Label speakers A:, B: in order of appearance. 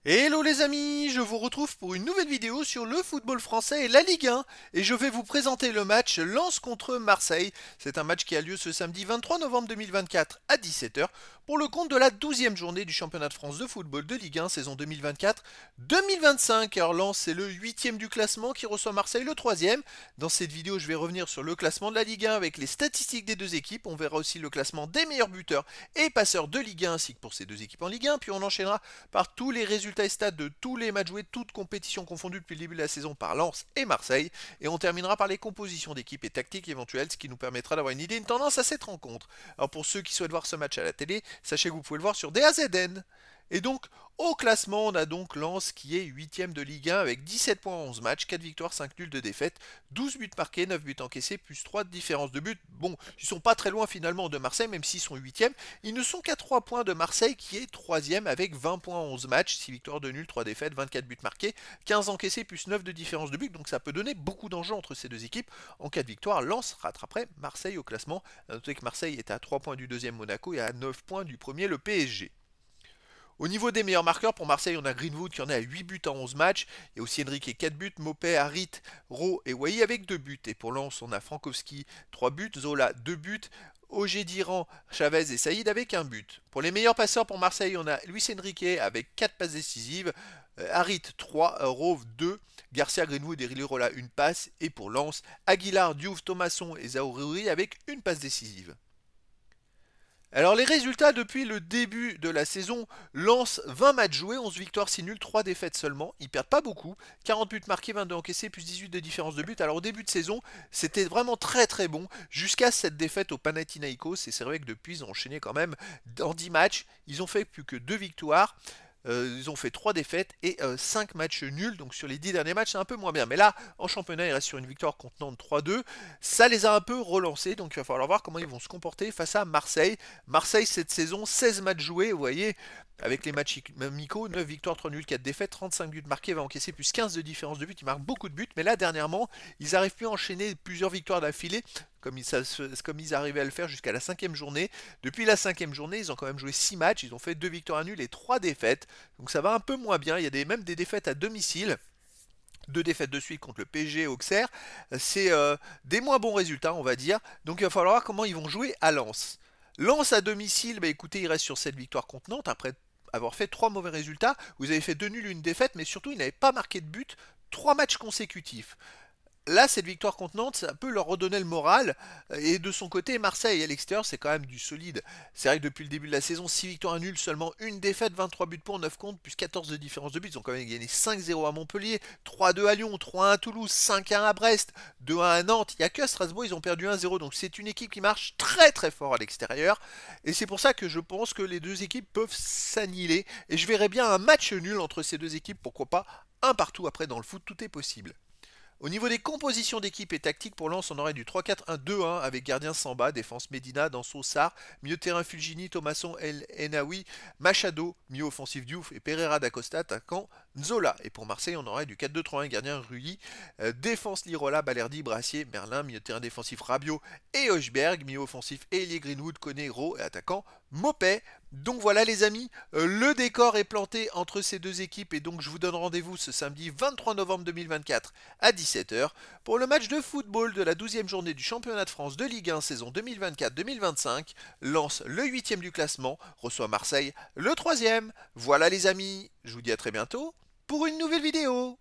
A: Hello les amis, je vous retrouve pour une nouvelle vidéo sur le football français et la Ligue 1 et je vais vous présenter le match Lens contre Marseille. C'est un match qui a lieu ce samedi 23 novembre 2024 à 17h pour le compte de la 12e journée du championnat de France de football de Ligue 1 saison 2024-2025. Alors Lens c'est le 8e du classement qui reçoit Marseille le 3e. Dans cette vidéo je vais revenir sur le classement de la Ligue 1 avec les statistiques des deux équipes. On verra aussi le classement des meilleurs buteurs et passeurs de Ligue 1 ainsi que pour ces deux équipes en Ligue 1. Puis on enchaînera par tous les résultats et stats de tous les matchs joués, toutes compétitions confondues depuis le début de la saison par Lens et Marseille. Et on terminera par les compositions d'équipes et tactiques éventuelles, ce qui nous permettra d'avoir une idée, une tendance à cette rencontre. Alors pour ceux qui souhaitent voir ce match à la télé, sachez que vous pouvez le voir sur DAZN. Et donc, au classement, on a donc Lens qui est 8ème de Ligue 1 avec 17 points en 11 matchs, 4 victoires, 5 nuls, 2 défaites, 12 buts marqués, 9 buts encaissés, plus 3 de différence de but. Bon, ils sont pas très loin finalement de Marseille, même s'ils sont 8ème. Ils ne sont qu'à 3 points de Marseille qui est 3ème avec 20 points en 11 matchs, 6 victoires, 2 nuls, 3 défaites, 24 buts marqués, 15 encaissés, plus 9 de différence de but. Donc ça peut donner beaucoup d'enjeux entre ces deux équipes. En cas de victoire, Lens rattraperait Marseille au classement. Notez que Marseille est à 3 points du deuxième Monaco et à 9 points du premier le PSG. Au niveau des meilleurs marqueurs, pour Marseille, on a Greenwood qui en est à 8 buts en 11 matchs. Et aussi Enrique 4 buts, Mopé, Harit, Rowe et Wai avec 2 buts. Et pour Lens, on a Frankowski 3 buts, Zola 2 buts, Diran, Chavez et Saïd avec 1 but. Pour les meilleurs passeurs pour Marseille, on a Luis Enrique avec 4 passes décisives, Harit 3, Rowe 2, Garcia, Greenwood et Rilerola 1 passe. Et pour Lens, Aguilar, Diouf, Thomasson et Zaourouri avec 1 passe décisive. Alors les résultats depuis le début de la saison, Lens 20 matchs joués, 11 victoires, 6 nuls, 3 défaites seulement. Ils perdent pas beaucoup, 40 buts marqués, 22 encaissés, plus 18 de différence de but. Alors au début de saison, c'était vraiment très très bon, jusqu'à cette défaite au Panathinaikos. Et c'est vrai que depuis, ils ont enchaîné quand même dans 10 matchs. Ils ont fait plus que 2 victoires. Ils ont fait 3 défaites et 5 matchs nuls. Donc sur les 10 derniers matchs, c'est un peu moins bien. Mais là, en championnat, ils restent sur une victoire contenante 3-2. Ça les a un peu relancés. Donc il va falloir voir comment ils vont se comporter face à Marseille. Marseille, cette saison, 16 matchs joués. Vous voyez, avec les matchs amicaux, 9 victoires, 3 nuls, 4 défaites, 35 buts marqués, va encaisser plus 15 de différence de but. Ils marquent beaucoup de buts. Mais là, dernièrement, ils n'arrivent plus à enchaîner plusieurs victoires d'affilée, comme ils arrivaient à le faire jusqu'à la 5e journée. Depuis la 5e journée, ils ont quand même joué 6 matchs. Ils ont fait 2 victoires à nul et 3 défaites. Donc ça va un peu moins bien. Il y a même des défaites à domicile. 2 défaites de suite contre le PSG et Auxerre. C'est des moins bons résultats, on va dire. Donc il va falloir voir comment ils vont jouer à Lens. Lens à domicile, bah écoutez, il reste sur cette victoire contenante après avoir fait 3 mauvais résultats. Vous avez fait 2 nuls, une défaite, mais surtout, ils n'avaient pas marqué de but 3 matchs consécutifs. Là, cette victoire contenante, ça peut leur redonner le moral. Et de son côté, Marseille à l'extérieur, c'est quand même du solide. C'est vrai que depuis le début de la saison, 6 victoires à nul, seulement une défaite, 23 buts pour, 9 contre, plus 14 de différence de buts. Ils ont quand même gagné 5-0 à Montpellier, 3-2 à Lyon, 3-1 à Toulouse, 5-1 à Brest, 2-1 à Nantes. Il n'y a que Strasbourg, ils ont perdu 1-0. Donc c'est une équipe qui marche très très fort à l'extérieur. Et c'est pour ça que je pense que les deux équipes peuvent s'annihiler. Et je verrais bien un match nul entre ces deux équipes, pourquoi pas un partout. Après, dans le foot, tout est possible. Au niveau des compositions d'équipe et tactique pour Lens, on aurait du 3-4-1-2-1 avec gardien Samba, défense Medina, Danso, Sarr, milieu de terrain Fulgini, Thomasson, El Enaoui, Machado, milieu offensif Diouf et Pereira d'Acosta, attaquant Nzola. Et pour Marseille, on aurait du 4-2-3-1, gardien Rulli, défense Lirola, Balerdi, Brassier, Merlin, milieu de terrain défensif Rabiot et Hochberg, milieu offensif Elie Greenwood, Conero et attaquant Mopé. Donc voilà les amis, le décor est planté entre ces deux équipes et donc je vous donne rendez-vous ce samedi 23 novembre 2024 à 17h pour le match de football de la 12e journée du championnat de France de Ligue 1 saison 2024-2025. Lens, le 8e du classement, reçoit Marseille, le 3e. Voilà les amis, je vous dis à très bientôt pour une nouvelle vidéo.